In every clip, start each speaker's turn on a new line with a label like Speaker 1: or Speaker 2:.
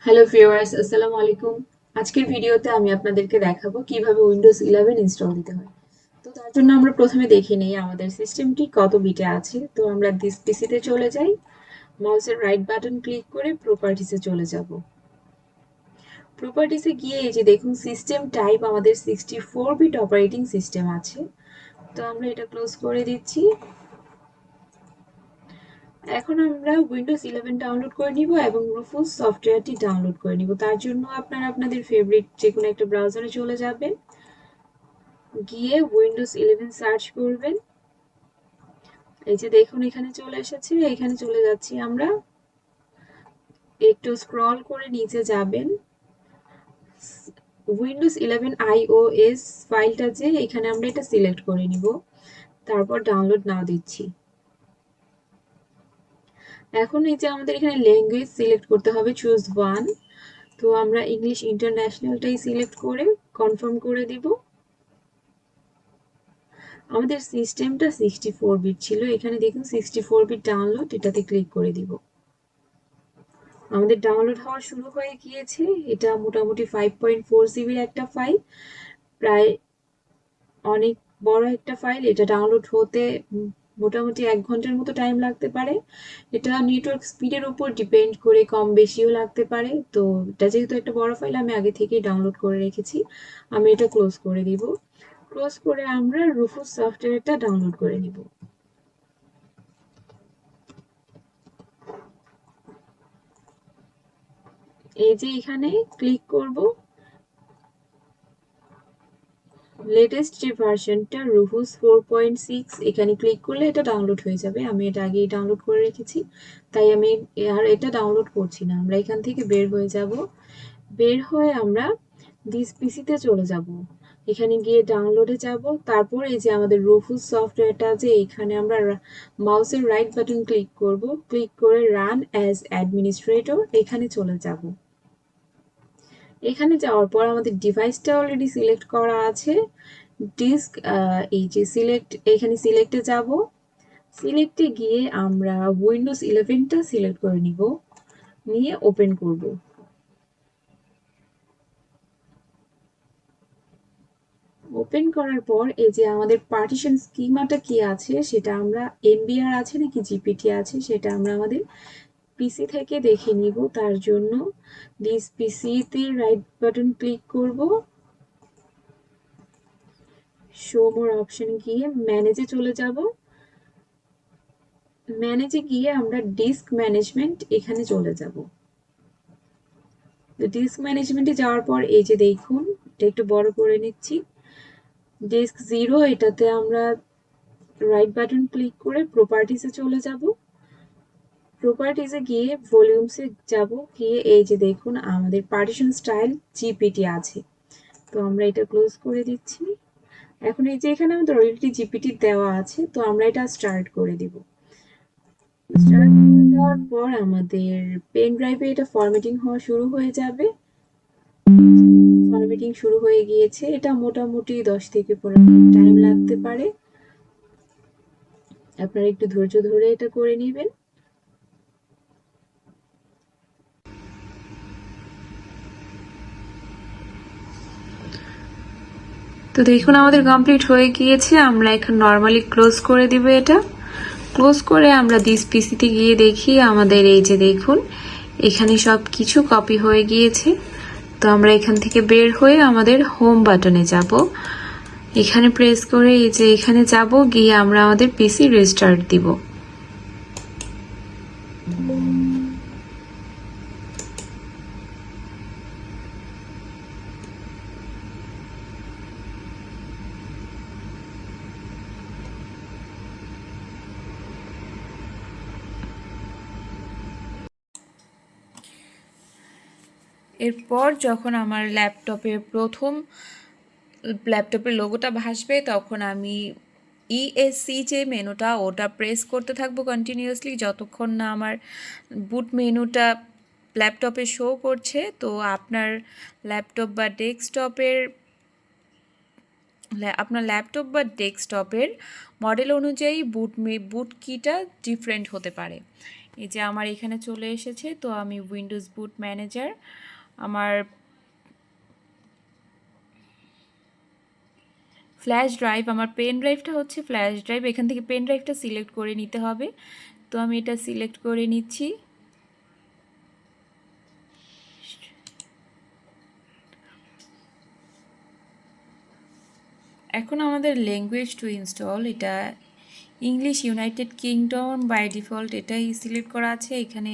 Speaker 1: Hello viewers, আসসালামু আলাইকুম। আজকের ভিডিওতে আমি আপনাদেরকে দেখাবো কিভাবে উইন্ডোজ 11 ইনস্টল দিতে হয়। তো তার জন্য আমরা প্রথমে দেখে নেই আমাদের সিস্টেমটি কত বিটে আছে। তো আমরা দিস পিসিতে চলে যাই, মাউসের রাইট বাটন ক্লিক করে প্রপার্টিসে চলে যাব। প্রপার্টিসে গিয়ে এই যে দেখুন সিস্টেম টাইপ আমাদের 64 বিট অপারেটিং সিস্টেম আছে। তো আমরা এটা ক্লোজ করে দিচ্ছি। এখন আমরা উইন্ডোজ 11 ডাউনলোড করে নিব এবং রুফুস সফটওয়্যারটি ডাউনলোড করে নিব। তার জন্য আপনারা আপনাদের ফেভারিট যে কোনো একটা ব্রাউজারে চলে যাবেন, গিয়ে উইন্ডোজ 11 সার্চ করবেন। এই যে দেখুন এখানে চলে এসেছে, এখানে চলে যাচ্ছি আমরা। একটু স্ক্রল করে নিচে যাবেন, উইন্ডোজ 11 iOS ফাইলটা যে এখানে আমরা এটা সিলেক্ট করে নিব, তারপর ডাউনলোড নাও দিচ্ছি। এখন এই যে আমাদের এখানে ল্যাঙ্গুয়েজ সিলেক্ট করতে হবে, চুজ ওয়ান। তো আমরা ইংলিশ ইন্টারন্যাশনালটাই সিলেক্ট করে কনফার্ম করে দিব। আমাদের সিস্টেমটা 64 বিট ছিল, এখানে দেখুন 64 বিট ডাউনলোড, এটাতে ক্লিক করে দিব। আমাদের ডাউনলোড হওয়া শুরু হয়ে গিয়েছে। এটা মোটামুটি 5.4 জিবির একটা ফাইল, প্রায় অনেক বড় একটা ফাইল। এটা ডাউনলোড হতে মোটামুটি 1 ঘন্টার মতো টাইম লাগতে পারে। এটা নেটওয়ার্ক স্পিডের উপর ডিপেন্ড করে কম বেশিও লাগতে পারে। তো এটা যেহেতু একটা বড় ফাইল, আমি আগে থেকেই ডাউনলোড করে রেখেছি। আমি এটা ক্লোজ করে দিব। ক্লোজ করে আমরা রুফুস সফটওয়্যারটা ডাউনলোড করে নিব। এই যে এখানে ক্লিক করব, লেটেস্ট যে ভার্সনটা রুফুস 4.6, এখানে ক্লিক করলে এটা ডাউনলোড হয়ে যাবে। আমি এটা আগেই ডাউনলোড করে রেখেছি, তাই আমি আর এটা ডাউনলোড করছি না। আমরা এখান থেকে বের হয়ে যাব। বের হয়ে আমরা দিস পিসিতে চলে যাব। এখানে গিয়ে ডাউনলোডে যাব, তারপর এই যে আমাদের রুফুস সফটওয়্যারটা আছে, এখানে আমরা মাউসের রাইট বাটন ক্লিক করব, ক্লিক করে রান অ্যাজ অ্যাডমিনিস্ট্রেটর এখানে চলে যাব। এখানে যাওয়ার পর আমাদের ডিভাইসটা অলরেডি সিলেক্ট করা আছে। ডিস্ক, এই যে সিলেক্ট, এখানে সিলেক্টে যাব। সিলেক্টে গিয়ে আমরা উইন্ডোজ 11টা সিলেক্ট করে নিব, নিয়ে ওপেন করব। ওপেন করার পর এই যে আমাদের পার্টিশন স্কিমাটা কি আছে সেটা আমরা, এমবিআর আছে নাকি জিপিটি আছে সেটা আমরা আমাদের পিসি থেকে দেখে নিব। তার জন্য দিস পিসিতে রাইট বাটন ক্লিক করব, শো মোর অপশনে গিয়ে ম্যানেজে চলে যাব। ম্যানেজে গিয়ে আমরা ডিস্ক ম্যানেজমেন্ট এখানে চলে যাব। তো ডিস্ক ম্যানেজমেন্টে যাওয়ার পর এই যে দেখুন, এটা একটু বড় করে নিচ্ছি, ডিস্ক 0 এটাতে আমরা রাইট বাটন ক্লিক করে প্রপার্টিসে চলে যাব। প্রপার্টিসে গিয়ে ভলিউমসে যাব, গিয়ে এই যে দেখুন আমাদের পার্টিশন স্টাইল জিপিটি আছে। তো আমরা এটা ক্লোজ করে দিচ্ছি। এখন এই যে এখানে আমাদের অলরেডি জিপিটি দেওয়া আছে, তো আমরা এটা স্টার্ট করে দিব। স্টার্ট করে দেওয়ার পর আমাদের পেন ড্রাইভে এটা ফরম্যাটিং হওয়া শুরু হয়ে যাবে। ফরম্যাটিং শুরু হয়ে গিয়েছে, এটা মোটামুটি 10 থেকে 15 মিনিট টাইম লাগতে পারে। আপনারা একটু ধৈর্য ধরে এটা করে নেবেন। তো দেখুন আমাদের কমপ্লিট হয়ে গিয়েছে। আমরা এখন নর্মালি ক্লোজ করে দিব। এটা ক্লোজ করে আমরা দিস পিসিতে গিয়ে দেখি আমাদের এই যে দেখুন এখানে সব কিছু কপি হয়ে গিয়েছে। তো আমরা এখান থেকে বের হয়ে আমাদের হোম বাটনে যাব, এখানে প্রেস করে এই যে এখানে যাব, গিয়ে আমরা আমাদের পিসি রিস্টার্ট দিব। এরপর যখন আমার ল্যাপটপের লোগোটা ভাসবে, তখন আমি ইএসসি যে মেনুটা ওটা প্রেস করতে থাকবো কন্টিনিউয়াসলি যতক্ষণ না আমার বুট মেনুটা ল্যাপটপে শো করছে। তো আপনার ল্যাপটপ বা ডেস্কটপের মডেল অনুযায়ী বুট কিটা ডিফারেন্ট হতে পারে। এই যে আমার এখানে চলে এসেছে। তো আমি উইন্ডোজ বুট ম্যানেজার, আমার ফ্ল্যাশ ড্রাইভ, আমার পেন ড্রাইভটা হচ্ছে ফ্ল্যাশ ড্রাইভ, এখান থেকে পেন ড্রাইভটা সিলেক্ট করে নিতে হবে। তো আমি এটা সিলেক্ট করে নিচ্ছি। এখন আমাদের ল্যাঙ্গুয়েজ টু ইনস্টল, এটা English United Kingdom by default এটাই সিলেক্ট করা আছে। এখানে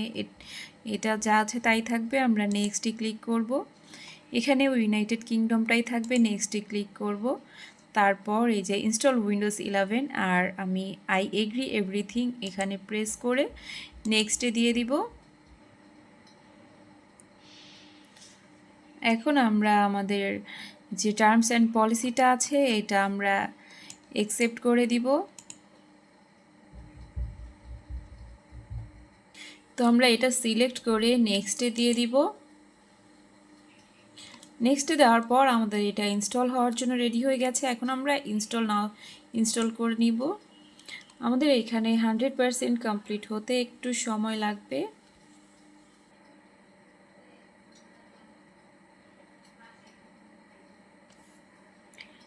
Speaker 1: এটা যা আছে তাই থাকবে। আমরা নেক্সটে ক্লিক করব। এখানেও ইউনাইটেড কিংডমটাই থাকবে, নেক্সটে ক্লিক করব। তারপর এই যে ইনস্টল উইন্ডোজ 11, আর আমি আই এগ্রি এভরিথিং এখানে প্রেস করে নেক্সটে দিয়ে দিব। এখন আমরা আমাদের যে টার্মস অ্যান্ড পলিসিটা আছে এটা আমরা অ্যাকসেপ্ট করে দিব। তো আমরা এটা সিলেক্ট করে নেক্সটে দিয়ে দিব। নেক্সটে দেওয়ার পর আমাদের এটা ইনস্টল হওয়ার জন্য রেডি হয়ে গেছে। এখন আমরা ইনস্টল করে নিব। আমাদের এখানে 100% কমপ্লিট হতে একটু সময় লাগবে।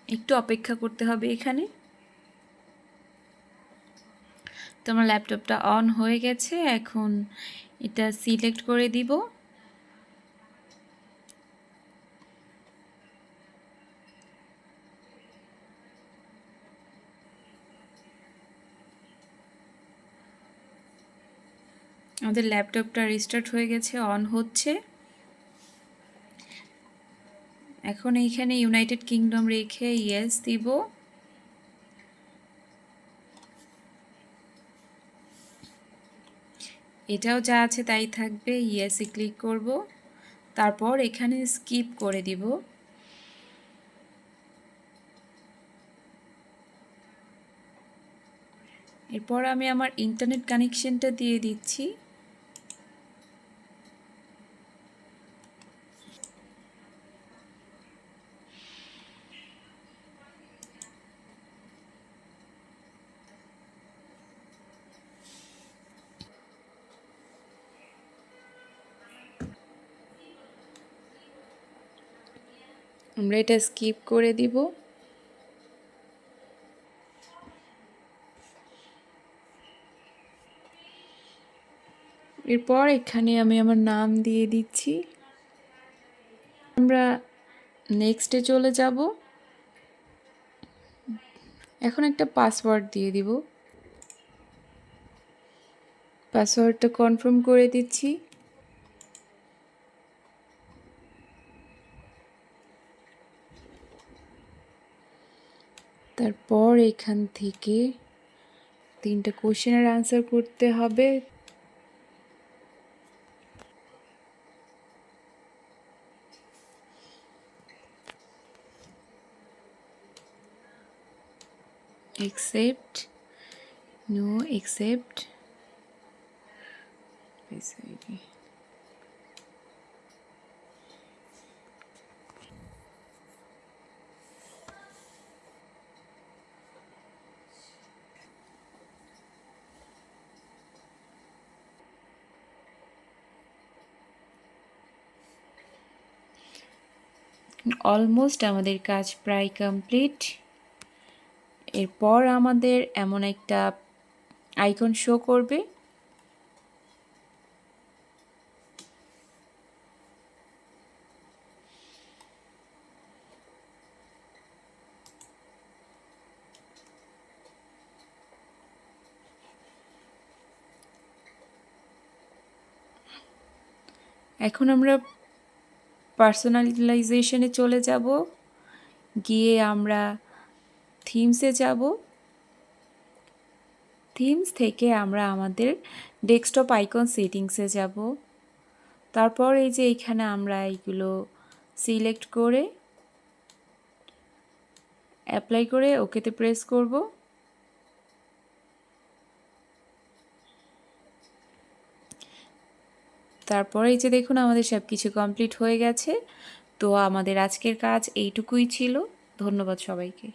Speaker 1: একটু অপেক্ষা করতে হবে এখানে। তো আমার ল্যাপটপটা অন হয়ে গেছে। এখন এটা সিলেক্ট করে দিব। আমাদের ল্যাপটপটা রিস্টার্ট হয়ে গেছে, অন হচ্ছে। এখন এইখানে ইউনাইটেড কিংডম রেখে ইয়েস দিব। এটাও যা আছে তাই থাকবে, ইয়েসে ক্লিক করব। তারপর এখানে স্কিপ করে দিব। এরপর আমি আমার ইন্টারনেট কানেকশনটা দিয়ে দিচ্ছি। আমরা এটা স্কিপ করে দিব। এরপর এখানে আমি আমার নাম দিয়ে দিচ্ছি। আমরা নেক্সটে চলে যাব। এখন একটা পাসওয়ার্ড দিয়ে দিব। পাসওয়ার্ডটা কনফার্ম করে দিচ্ছি। তারপর এখান থেকে 3টা কোশ্চেনের আনসার করতে হবে। accept, no, accept, অলমোস্ট আমাদের কাজ প্রায় কমপ্লিট। এরপর আমাদের এমন একটা আইকন শো করবে। এখন আমরা পার্সোনালাইজেশনে চলে যাব। গিয়ে আমরা থিমসে যাব। থিমস থেকে আমরা আমাদের ডেস্কটপ আইকন সেটিংসে যাব। তারপর এই যে এইখানে আমরা এইগুলো সিলেক্ট করে অ্যাপ্লাই করে ওকেতে প্রেস করব। তারপর এই যে দেখুন আমাদের সব কিছু কমপ্লিট হয়ে গেছে। তো আমাদের আজকের কাজ এইটুকুই ছিল। ধন্যবাদ সবাইকে।